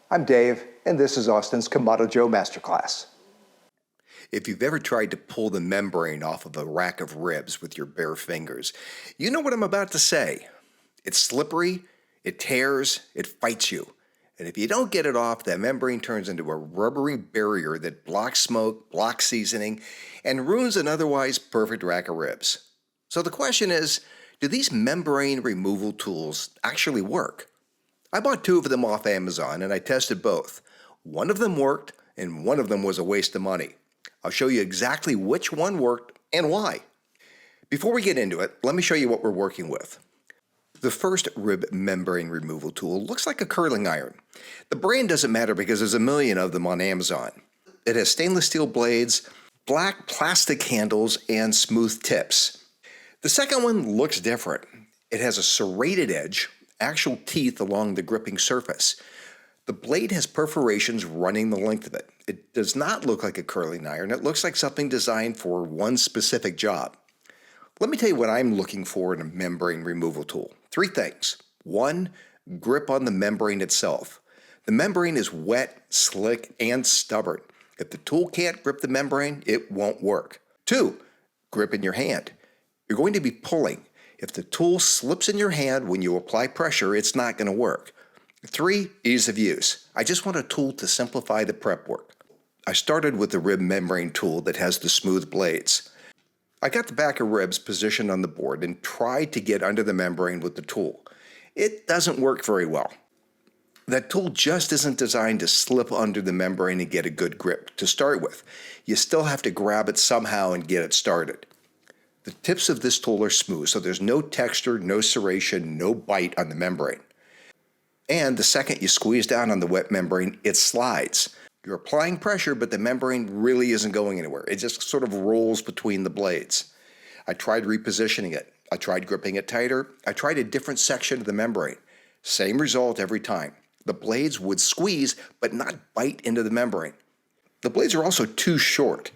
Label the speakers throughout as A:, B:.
A: I'm Dave, and this is Austin's Kamado Joe Masterclass.
B: If you've ever tried to pull the membrane off of a rack of ribs with your bare fingers, you know what I'm about to say. It's slippery, it tears, it fights you. And if you don't get it off, that membrane turns into a rubbery barrier that blocks smoke, blocks seasoning, and ruins an otherwise perfect rack of ribs. So the question is, do these membrane removal tools actually work? I bought 2 of them off Amazon and I tested both. One of them worked and one of them was a waste of money. I'll show you exactly which one worked and why. Before we get into it, let me show you what we're working with. The first rib membrane removal tool looks like a curling iron. The brand doesn't matter because there's a million of them on Amazon. It has stainless steel blades, black plastic handles, and smooth tips. The second one looks different. It has a serrated edge, actual teeth along the gripping surface. The blade has perforations running the length of it. It does not look like a curling iron. It looks like something designed for one specific job. Let me tell you what I'm looking for in a membrane removal tool. 3 things. 1, grip on the membrane itself. The membrane is wet, slick, and stubborn. If the tool can't grip the membrane, it won't work. 2, grip in your hand. You're going to be pulling. If the tool slips in your hand when you apply pressure, it's not going to work. 3, ease of use. I just want a tool to simplify the prep work. I started with the rib membrane tool that has the smooth blades. I got the back of ribs positioned on the board and tried to get under the membrane with the tool. It doesn't work very well. That tool just isn't designed to slip under the membrane and get a good grip to start with. You still have to grab it somehow and get it started. The tips of this tool are smooth, so there's no texture, no serration, no bite on the membrane. And the second you squeeze down on the wet membrane, it slides. You're applying pressure, but the membrane really isn't going anywhere. It just sort of rolls between the blades. I tried repositioning it. I tried gripping it tighter. I tried a different section of the membrane. Same result every time. The blades would squeeze, but not bite into the membrane. The blades are also too short.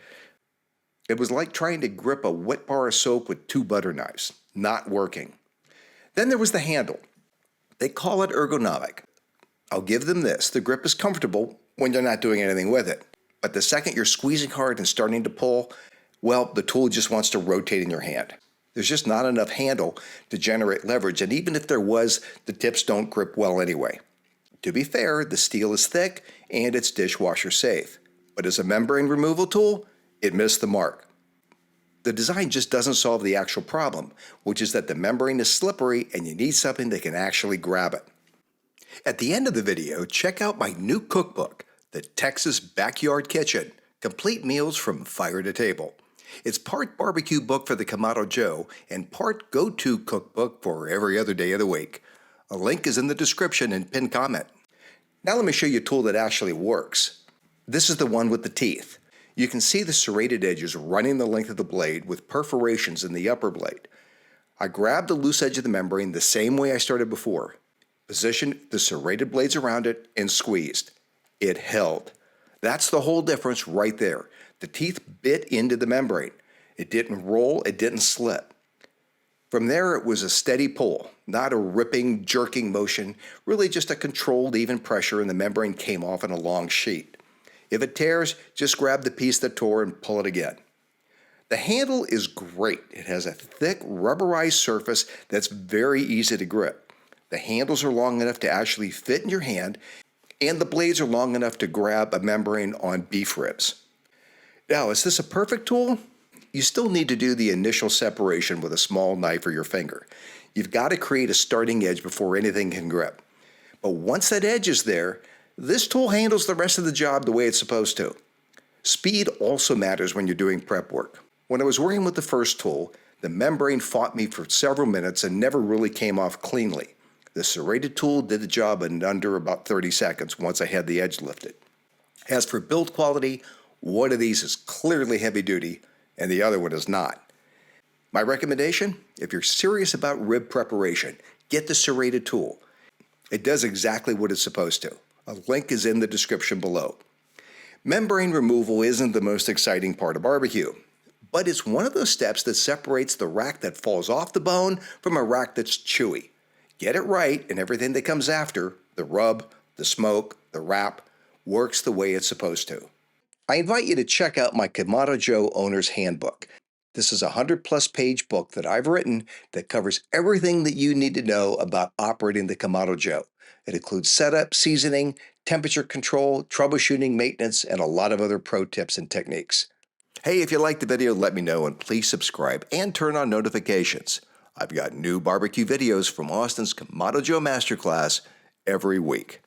B: It was like trying to grip a wet bar of soap with 2 butter knives. Not working. Then there was the handle. They call it ergonomic. I'll give them this. The grip is comfortable when you're not doing anything with it. But the second you're squeezing hard and starting to pull, well, the tool just wants to rotate in your hand. There's just not enough handle to generate leverage, and even if there was, the tips don't grip well anyway. To be fair, the steel is thick and it's dishwasher safe. But as a membrane removal tool, it missed the mark. The design just doesn't solve the actual problem, which is that the membrane is slippery and you need something that can actually grab it. At the end of the video, check out my new cookbook, The Texas Backyard Kitchen, Complete Meals from Fire to Table. It's part barbecue book for the Kamado Joe and part go-to cookbook for every other day of the week. A link is in the description and pinned comment. Now let me show you a tool that actually works. This is the one with the teeth. You can see the serrated edges running the length of the blade with perforations in the upper blade. I grabbed the loose edge of the membrane the same way I started before, positioned the serrated blades around it, and squeezed. It held. That's the whole difference right there. The teeth bit into the membrane. It didn't roll, it didn't slip. From there, it was a steady pull, not a ripping, jerking motion, really just a controlled, even pressure, and the membrane came off in a long sheet. If it tears, just grab the piece that tore and pull it again. The handle is great. It has a thick, rubberized surface that's very easy to grip. The handles are long enough to actually fit in your hand, and the blades are long enough to grab a membrane on beef ribs. Now, is this a perfect tool? You still need to do the initial separation with a small knife or your finger. You've got to create a starting edge before anything can grip. But once that edge is there, this tool handles the rest of the job the way it's supposed to. Speed also matters when you're doing prep work. When I was working with the first tool, the membrane fought me for several minutes and never really came off cleanly. The serrated tool did the job in under about 30 seconds once I had the edge lifted. As for build quality, one of these is clearly heavy duty and the other one is not. My recommendation, if you're serious about rib preparation, get the serrated tool. It does exactly what it's supposed to. A link is in the description below. Membrane removal isn't the most exciting part of barbecue, but it's one of those steps that separates the rack that falls off the bone from a rack that's chewy. Get it right and everything that comes after, the rub, the the smoke, the wrap, works the way it's supposed to. I invite you to check out my Kamado Joe Owner's Handbook. This is a 100-plus page book that I've written that covers everything that you need to know about operating the Kamado Joe. It includes setup, seasoning, temperature control, troubleshooting, maintenance, and a lot of other pro tips and techniques. Hey, if you liked the video, let me know, and please subscribe and turn on notifications. I've got new barbecue videos from Austin's Kamado Joe Masterclass every week.